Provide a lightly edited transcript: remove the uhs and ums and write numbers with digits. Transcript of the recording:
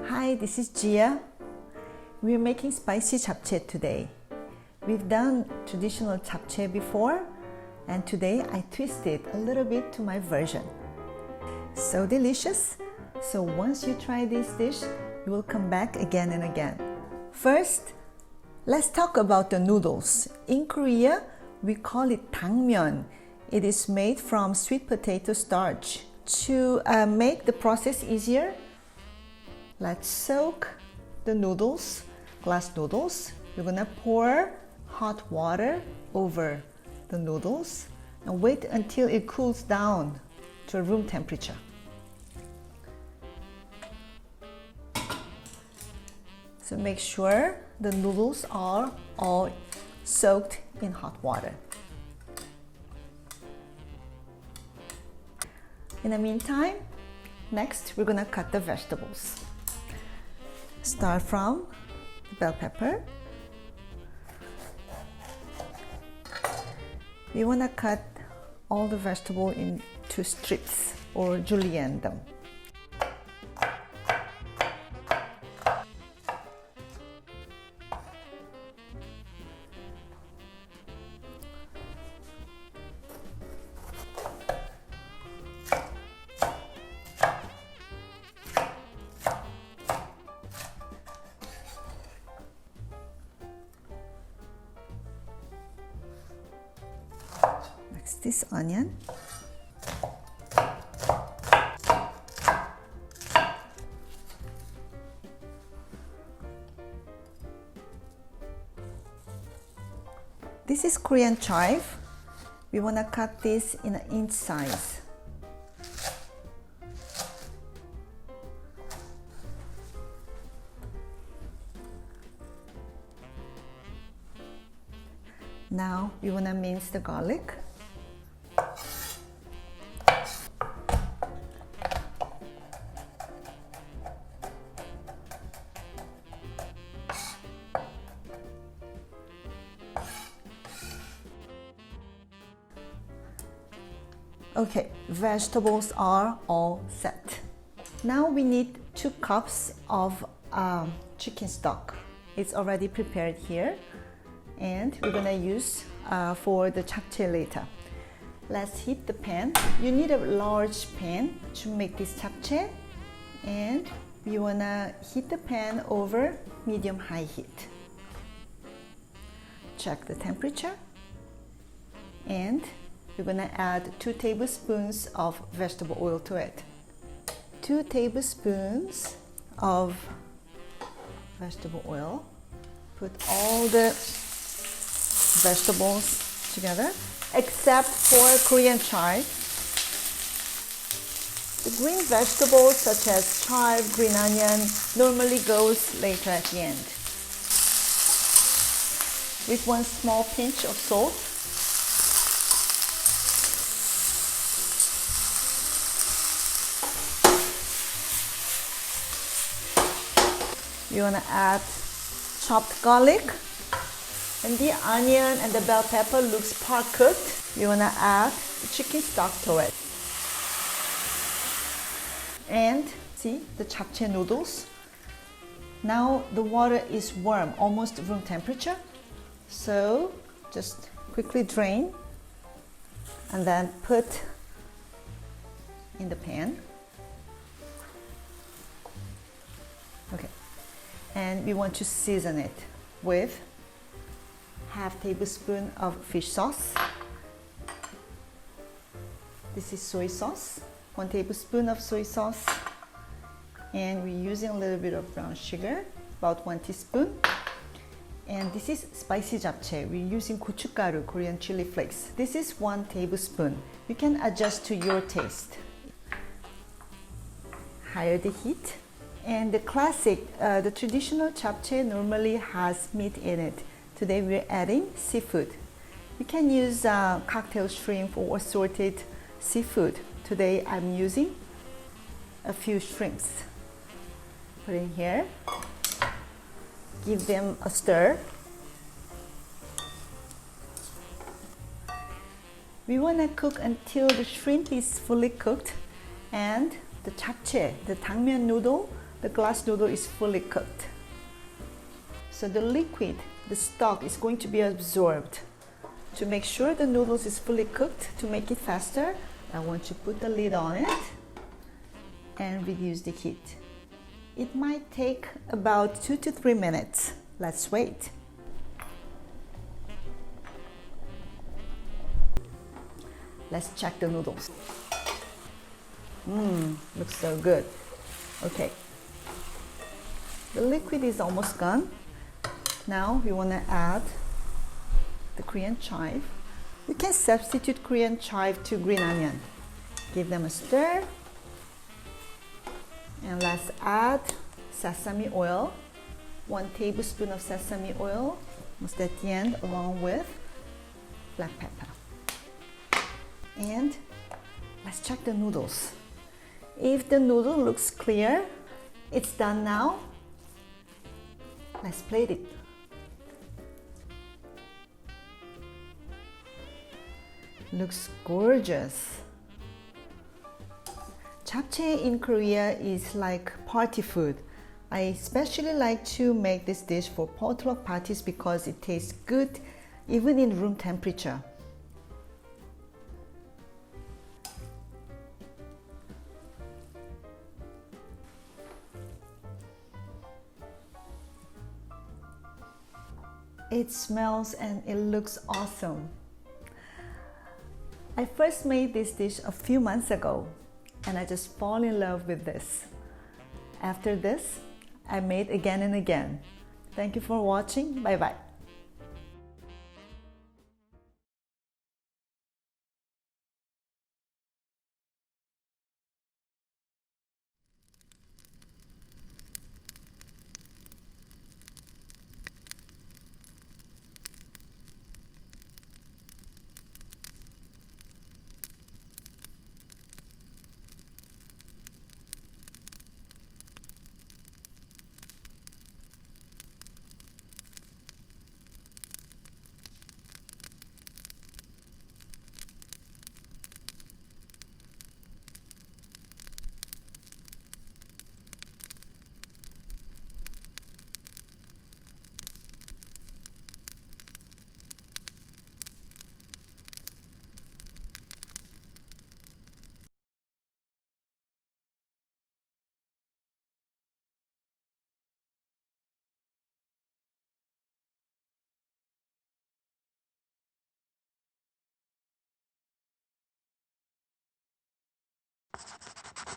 Hi, this is Jia. We're making spicy japchae today. We've done traditional japchae before, and today I twisted a little bit to my version. So delicious. So once you try this dish, you will come back again and again. First, let's talk about the noodles. In Korea, we call it 당면. It is made from sweet potato starch. To make the process easier, let's soak the noodles, glass noodles. You're gonna pour hot water over the noodles and wait until it cools down to room temperature. So make sure the noodles are all soaked in hot water. In the meantime, next we're gonna cut the vegetables. Start from the bell pepper. We wanna cut all the vegetable into strips or julienne them. This onion. This is Korean chive. We want to cut this in an inch size. Now we want to mince the garlic. Okay, vegetables are all set. Now we need 2 cups of chicken stock. It's already prepared here, and we're gonna use for the chapchae later. Let's heat the pan. You need a large pan to make this chapchae, and we wanna heat the pan over medium-high heat. Check the temperature, and you're gonna add 2 tablespoons of vegetable oil to it. 2 tablespoons of vegetable oil. Put all the vegetables together, except for Korean chive. The green vegetables such as chive, green onion normally goes later at the end. With 1 small pinch of salt. You want to add chopped garlic, and the onion and the bell pepper looks part cooked. You want to add the chicken stock to it. And see the chapchae noodles. Now the water is warm, almost room temperature. So just quickly drain and then put in the pan. Okay. And we want to season it with half tablespoon of fish sauce. This is soy sauce, 1 tablespoon of soy sauce. And we're using a little bit of brown sugar, about 1 teaspoon. And this is spicy japchae. We're using gochugaru, Korean chili flakes. This is 1 tablespoon. You can adjust to your taste. Higher the heat. And the classic, the traditional chapchae normally has meat in it. Today we're adding seafood. You can use cocktail shrimp or assorted seafood. Today I'm using a few shrimps. Put in here. Give them a stir. We want to cook until the shrimp is fully cooked and the japchae, the tangmyeon noodle, the glass noodle is fully cooked. So the liquid, the stock is going to be absorbed. To make sure the noodles is fully cooked, to make it faster, I want to put the lid on it and reduce the heat. It might take about 2 to 3 minutes. Let's wait. Let's check the noodles. Looks so good. Okay. The liquid is almost gone. Now we want to add the Korean chive. You can substitute Korean chive to green onion. Give them a stir. And let's add sesame oil. 1 tablespoon of sesame oil, almost at the end, along with black pepper. And let's check the noodles. If the noodle looks clear, it's done now. Let's plate it. Looks gorgeous. Chapchae in Korea is like party food. I especially like to make this dish for potluck parties because it tastes good even in room temperature. It smells and it looks awesome. I first made this dish a few months ago and I just fall in love with this. After this, I made again and again. Thank you for watching. Bye bye.